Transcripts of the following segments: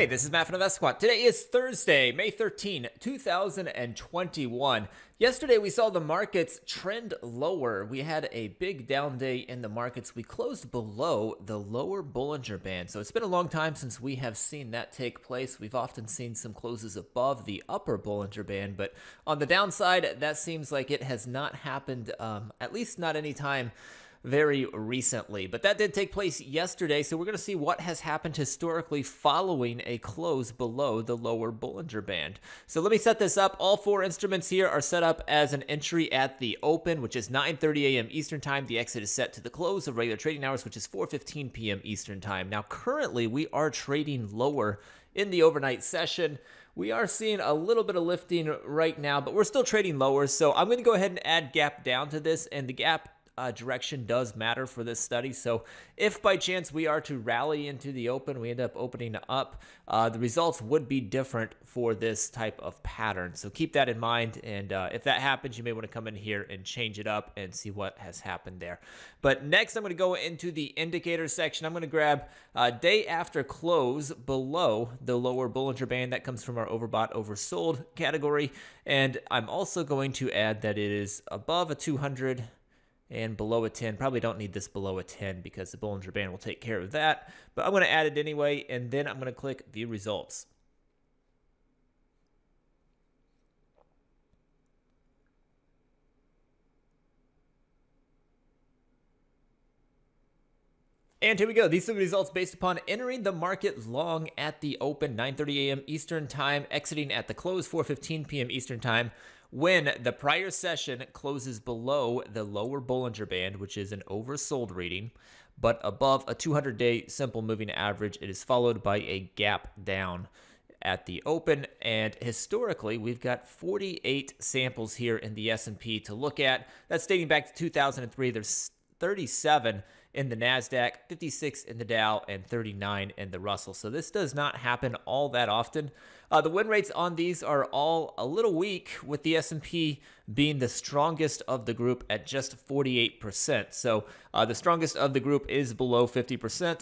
Hey, this is Matt from InvestiQuant. Today is Thursday, May 13, 2021. Yesterday, we saw the markets trend lower. We had a big down day in the markets. We closed below the lower Bollinger Band. So it's been a long time since we have seen that take place. We've often seen some closes above the upper Bollinger Band, but on the downside, that seems like it has not happened, at least not anytime very recently. But that did take place yesterday, so we're going to see what has happened historically following a close below the lower Bollinger Band. So let me set this up. All four instruments here are set up as an entry at the open, which is 9:30 a.m. Eastern Time. The exit is set to the close of regular trading hours, which is 4:15 p.m. Eastern Time. Now, currently, we are trading lower in the overnight session. We are seeing a little bit of lifting right now, but we're still trading lower. So I'm going to go ahead and add gap down to this, and the gap direction does matter for this study. So if by chance we are to rally into the open, we end up opening up, the results would be different for this type of pattern. So keep that in mind. And if that happens, you may want to come in here and change it up and see what has happened there. But next, I'm going to go into the indicator section. I'm going to grab day after close below the lower Bollinger Band. That comes from our overbought, oversold category. And I'm also going to add that it is above a 200 and below a 10. Probably don't need this below a 10 because the Bollinger Band will take care of that. But I'm going to add it anyway, and then I'm going to click View Results. And here we go. These are the results based upon entering the market long at the open, 9:30 a.m. Eastern Time, exiting at the close, 4:15 p.m. Eastern Time. When the prior session closes below the lower Bollinger Band, which is an oversold reading, but above a 200-day simple moving average, it is followed by a gap down at the open. And historically, we've got 48 samples here in the S&P to look at. That's dating back to 2003. There's 37 in the NASDAQ, 56 in the Dow, and 39 in the Russell. So this does not happen all that often. The win rates on these are all a little weak, with the S&P being the strongest of the group at just 48%. So the strongest of the group is below 50%.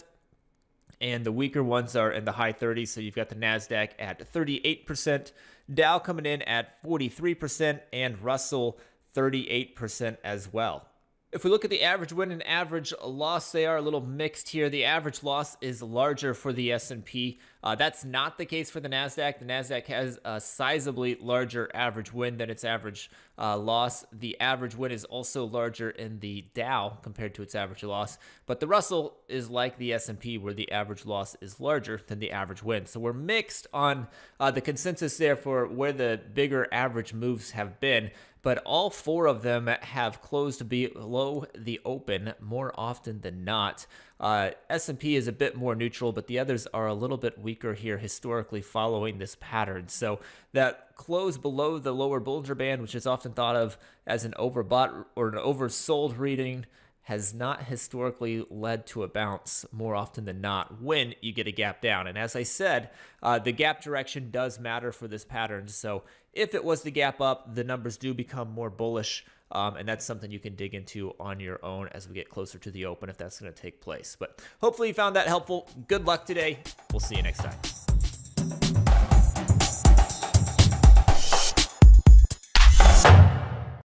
And the weaker ones are in the high 30s. So you've got the NASDAQ at 38%, Dow coming in at 43%, and Russell 38% as well. If we look at the average win and average loss, they are a little mixed here. The average loss is larger for the S&P. That's not the case for the NASDAQ. The NASDAQ has a sizably larger average win than its average loss. The average win is also larger in the Dow compared to its average loss. But the Russell is like the S&P, where the average loss is larger than the average win. So we're mixed on the consensus there for where the bigger average moves have been. But all four of them have closed below the open more often than not. S&P is a bit more neutral, but the others are a little bit weaker here historically following this pattern. So that close below the lower Bollinger Band, which is often thought of as an overbought or an oversold reading, has not historically led to a bounce more often than not when you get a gap down. And as I said, the gap direction does matter for this pattern. So if it was to gap up, the numbers do become more bullish. And that's something you can dig into on your own as we get closer to the open, if that's going to take place. But hopefully you found that helpful. Good luck today. We'll see you next time.